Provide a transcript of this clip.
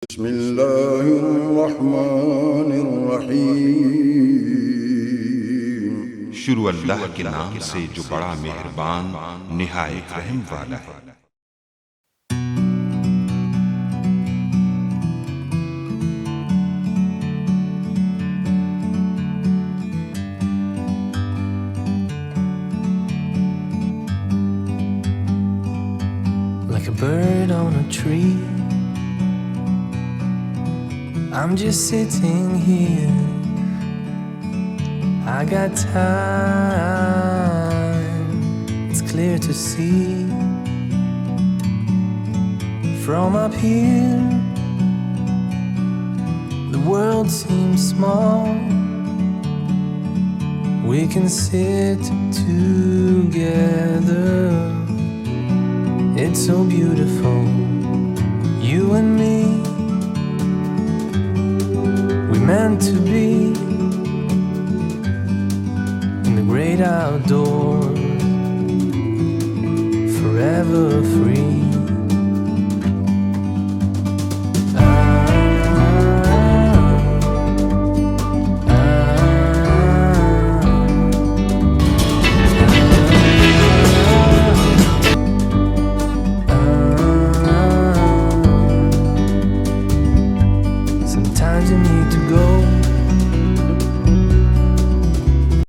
بسم الله الرحمن الرحيم शुरू अल्लाह के नाम से जो बड़ा मेहरबान निहायत रहम वाला है। Like a bird on a tree, I'm just sitting here. I got time, it's clear to see. From up here, the world seems small. We can sit together. It's so beautiful, you and me. We meant to be great outdoors, forever free.